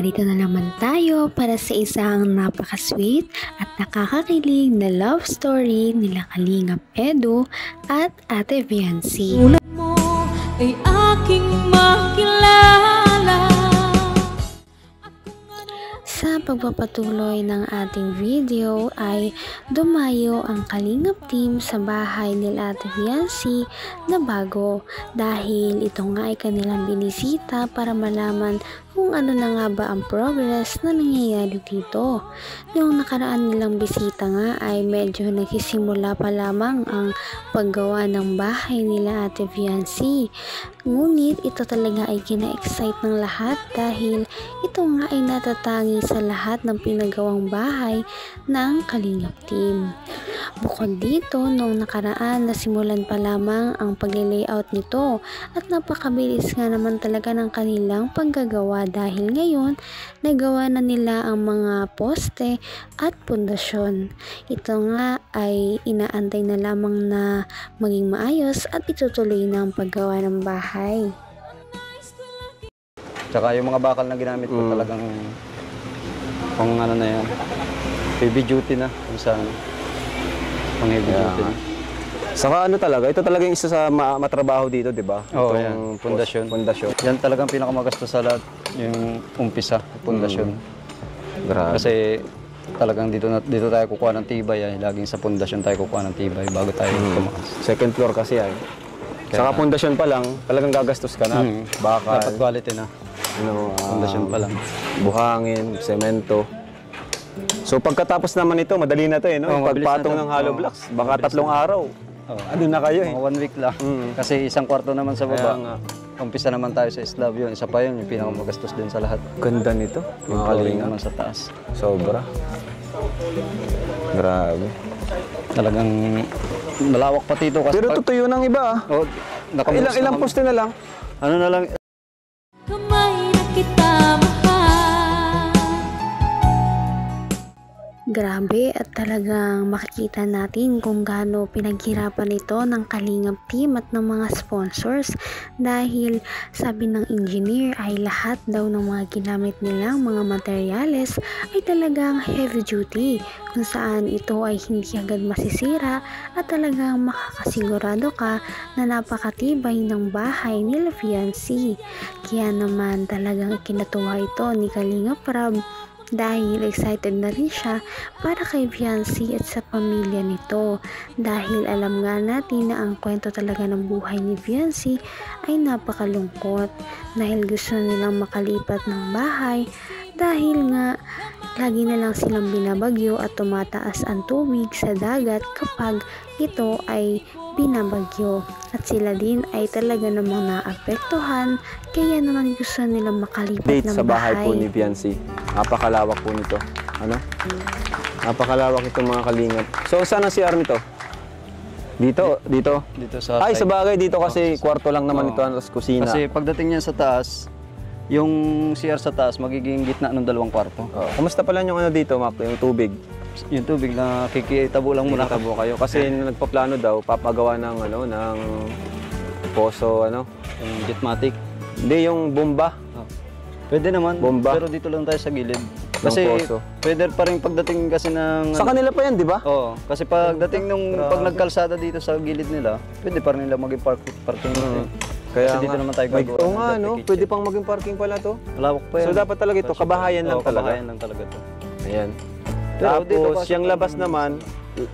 narito na naman tayo para sa isang napaka-sweet at nakakakilig na love story nila Kalingap Edu at Ate Viancy. Tulad mo ay aking makilala. Sa pagpapatuloy ng ating video ay dumayo ang Kalingap team sa bahay nila Ate Viancy na bago dahil ito nga ay kanilang binisita para malaman kung ano na nga ba ang progress na nangyayari dito. Yung nakaraan nilang bisita nga ay medyo nagsisimula pa lamang ang paggawa ng bahay nila Ate Viancy. Ngunit ito talaga ay kina-excite ng lahat dahil ito nga ay natatangi sa lahat ng pinagawang bahay ng Kalingap team. Bukod dito, noong nakaraan nasimulan pa lamang ang pag-layout nito at napakabilis nga naman talaga ng kanilang paggagawa dahil ngayon nagawa na nila ang mga poste at pundasyon. Ito nga ay inaantay na lamang na maging maayos at itutuloy na ang paggawa ng bahay. Tsaka yung mga bakal na ginamit ko talagang pang ano na yan, heavy duty na kung saan pang heavy duty na. Saka ano talaga, ito talaga yung isa sa matrabaho dito, di ba? Oo, yan, pundasyon. Yan talagang pinakamagastos sa lahat, yung umpisa, pundasyon. Grabe. Kasi talagang dito tayo kukuha ng tibay, ay laging sa pundasyon tayo kukuha ng tibay bago tayo tumakas. Second floor kasi ay. Saka pundasyon pa lang, talagang gagastos ka na. Bakal. Dapat quality na. Pundasyon pa lang. Buhangin, semento. So pagkatapos naman ito, madali na to eh, no? Pagpatong ng hollow blocks, baka 3 araw. Ano na kayo eh? Mga 1 week lang. Kasi isang kwarto naman sa baba. Umpisa naman tayo sa slab yun. Isa pa yun, yung pinakamagastos din sa lahat. Ganda nito. Yung flooring naman sa taas. Sobra. Grabe. Talagang malawak pa dito. Kasi pero tutuyo ng iba ah. Oh, ilang poste na lang? Ano na lang? Kamay na kita mahal. Grabe at talagang makikita natin kung gaano pinaghirapan ito ng Kalingap team at ng mga sponsors dahil sabi ng engineer ay lahat daw ng mga ginamit nilang mga materyales ay talagang heavy duty kung saan ito ay hindi agad masisira at talagang makakasigurado ka na napakatibay ng bahay nila Viancy. Kaya naman talagang ikinatuwa ito ni Kalingap Rab dahil excited na rin siya para kay Viancy at sa pamilya nito dahil alam nga natin na ang kwento talaga ng buhay ni Viancy ay napakalungkot dahil gusto nilang makalipat ng bahay dahil nga lagi na lang silang binabagyo at tumataas ang tubig sa dagat kapag ito ay binabagyo at sila din ay talaga namang naapektuhan kaya naman gusto nilang makalipat ng sa bahay bahay po ni Viancy. Napakalawak po nito. Ano? Napakalawak itong mga Kalingap. So saan ang CR nito? Dito? Dito? Dito sa ay, sa bagay dito kasi kwarto lang naman ito, tapos kusina. Kasi pagdating niyan sa taas, yung CR sa taas magiging gitna ng 2 kwarto. Kumusta pala yung ano dito, Mac? Yung tubig? Yung tubig na kikitabo lang muna Tabo kayo kasi nagpaplano daw papagawa ng ano ng poso ano, yung jetmatic. Hindi yung bomba. Pwede naman, bomba. Pero dito lang tayo sa gilid. Kasi poso. pwede pa rin pagdating kasi ng sa kanila pa yan, di ba? Oo, kasi pagdating nung pag nagkalsada dito sa gilid nila, pwede pa rin nila maging parking dito. Kaya kasi dito naman tayo gagawa. Oo nga, no? Pwede pang maging parking pala to. Malawak pa yan. So dapat talaga ito, kabahayan lang talaga. Kabahayan lang talaga to. Ayan. Pero tapos, yung labas naman,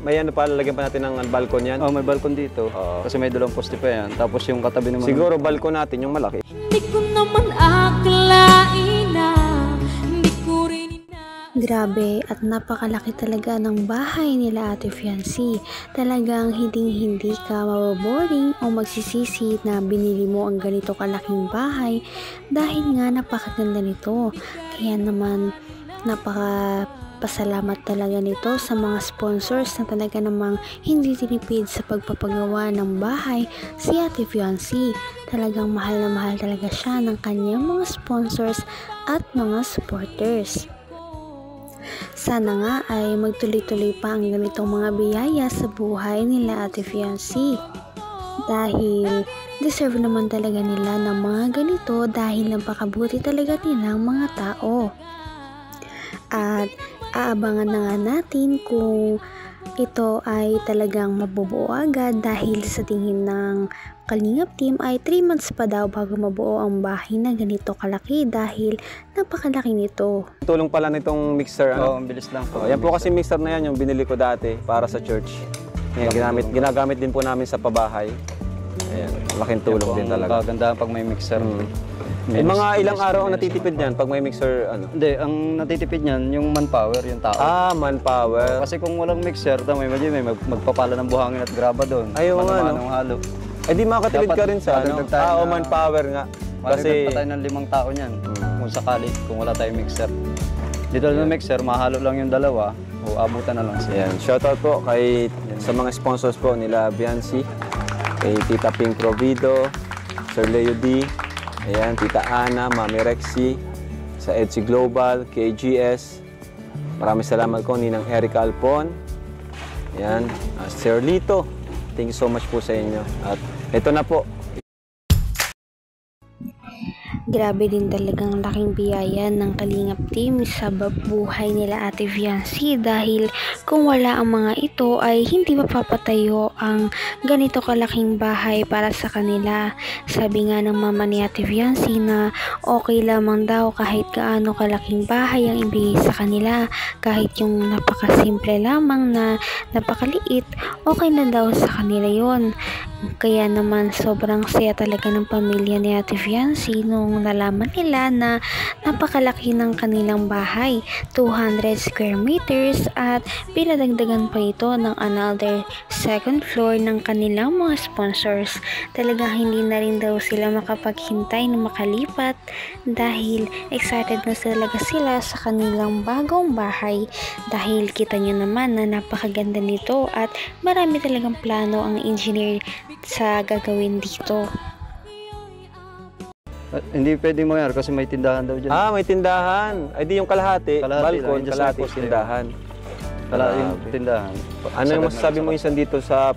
may ano pa, lalagyan pa natin ng balkon yan. May balkon dito. Kasi may 2 poste pa yan. Tapos yung katabi naman. Siguro balkon natin, yung malaki. Hindi ko naman akalain na hindi ko rin Grabe at napakalaki talaga ng bahay nila Ate Viancy. Talagang hindi ka maboboring o magsisisi na binili mo ang ganito kalaking bahay dahil nga napakaganda nito. Kaya naman pasalamat talaga nito sa mga sponsors na talaga namang hindi tinipid sa pagpapagawa ng bahay si Ate Viancy. Talagang mahal na mahal talaga siya ng kanyang mga sponsors at mga supporters. Sana nga ay magtuloy-tuloy pa ang ganitong mga biyaya sa buhay nila Ate Viancy. dahil deserve naman talaga nila ng mga ganito dahil napakabuti talaga nilang mga tao. At aabangan na nga natin kung ito ay talagang mabubuo agad dahil sa tingin ng Kalingap team ay 3 months pa daw bago mabuo ang bahay na ganito kalaki dahil napakalaki nito. Tulong pala nitong mixer, Oo, ang bilis lang po. Yan po kasi mixer na yan yung binili ko dati para sa church. Yan, ginagamit din po namin sa pabahay. Ayan, malaking tulong din talaga. Kagandahan pag may mixer. Mga ilang araw ang natitipid niyan pag may mixer, ano? Hindi, ang natitipid niyan, yung manpower, yung tao. Manpower. Kasi kung walang mixer, may magpapala ng buhangin at graba doon. Ayaw nga, no? Manong halo. Di makatipid ka rin sa ano? madagdag tayo na- manpower nga. Kasi pa tayo ng 5 tao niyan. Kung sakali, kung wala tayong mixer. Dito lang mixer, mahalo lang yung dalawa o abutan na lang siya. Ayan, shoutout po kay sa mga sponsors po nila Biancy, kay Tita Pink Provido, Sir Leo D, ayan, Tita Ana, Mami Rexy, sa EDC Global, KGS. Maraming salamat ko, Ninang Erica Alpon. Ayan, Sir Lito. Thank you so much po sa inyo. At ito na po. Grabe din talagang laking biyaya ng Kalingap team sa buhay nila Ate Viancy dahil kung wala ang mga ito ay hindi mapapatayo ang ganito kalaking bahay para sa kanila. Sabi nga ng mama ni Ate Viancy na okay lamang daw kahit gaano kalaking bahay ang ibigay sa kanila, kahit yung napakasimple lamang na napakaliit, okay na daw sa kanila yon. Kaya naman sobrang saya talaga ng pamilya ni Ate Viancy nung nalaman nila na napakalaki ng kanilang bahay, 200 square meters, at pinadagdagan pa ito ng another second floor ng kanilang mga sponsors. Talagang hindi na rin daw sila makapaghintay na makalipat dahil excited na talaga sila sa kanilang bagong bahay dahil kita nyo naman na napakaganda nito at marami talagang plano ang engineer sa gagawin dito. Hindi pwedeng mangyari kasi may tindahan daw dyan. May tindahan. Ay di yung kalahati, Kalahati balkon, lang, kalahati, just like tindahan. Yung tindahan. Ano yung masasabi mo isa dito sa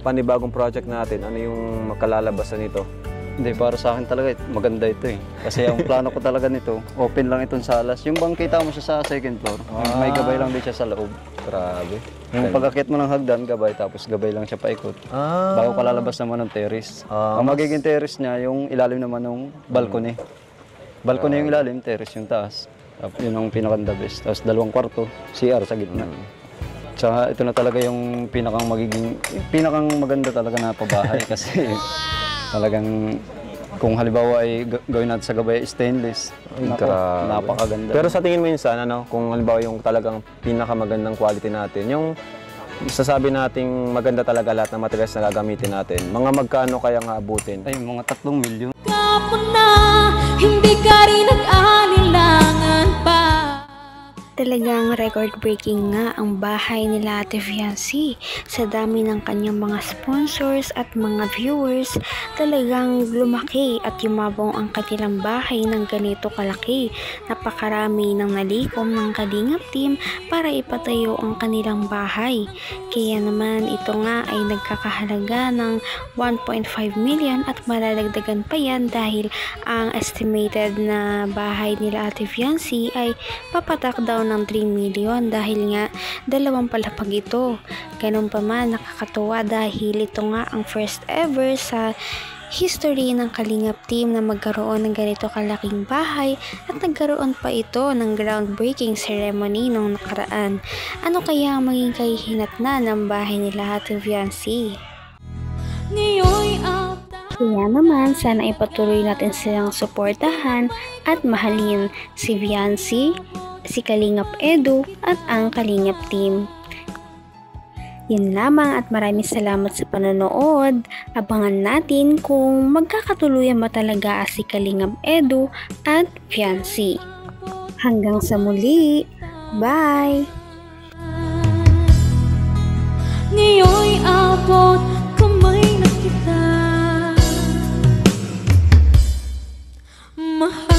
panibagong project natin? Ano yung makalalabasan nito? Hindi, para sa akin talaga maganda ito eh. Kasi ang plano ko talaga nito, open lang itong salas. Yung bang kita mo siya sa second floor, may gabay lang din siya sa loob. Grabe. Yung pagkakit mo ng hagdan, gabay, tapos gabay lang siya paikot. Bago ka lalabas naman ng terrace. Ang magiging terrace niya, yung ilalim naman ng balcony. Balcony yung ilalim, terrace yung taas. Yun ang pinaka-the best. Tapos 2 kwarto, CR sa gitna. Tsaka ito na talaga yung pinakang maganda talaga na pabahay kasi talagang kung halimbawa ay gawin natin sa gabay stainless, napakaganda. Pero sa tingin mo yun sana, kung halimbawa yung talagang pinakamagandang quality natin, yung sasabi nating maganda talaga lahat ng materials na gagamitin natin, mga magkano kaya nga abutin? Ay, mga 3 milyon. Kapon na, hindi ka rin nag-alilangan pa. Talagang record-breaking nga ang bahay nila Ate Viancy. Sa dami ng kanyang mga sponsors at mga viewers, talagang lumaki at yumabong ang kanilang bahay ng ganito kalaki. Napakarami ng nalikom ng Kalingap team para ipatayo ang kanilang bahay. Kaya naman ito nga ay nagkakahalaga ng 1.5 million at malalagdagan pa yan dahil ang estimated na bahay nila Ate Viancy ay papatak daw ng 3 million dahil nga 2 palapag ito. Ganun pa man, nakakatuwa dahil ito nga ang first ever sa history ng Kalingap team na magkaroon ng ganito kalaking bahay at nagkaroon pa ito ng groundbreaking ceremony nung nakaraan. Ano kaya ang maging kahihinatnan ng bahay nila Ate Viancy? Kaya naman, sana ipatuloy natin silang suportahan at mahalin si Viancy, si Kalingap Edu at ang Kalingap team. Yan lamang at maraming salamat sa panonood. Abangan natin kung magkakatuluyan ba talaga si Kalingap Edu at Viancy. Hanggang sa muli. Bye! Ngayon'y abot kamay na kita. Mahal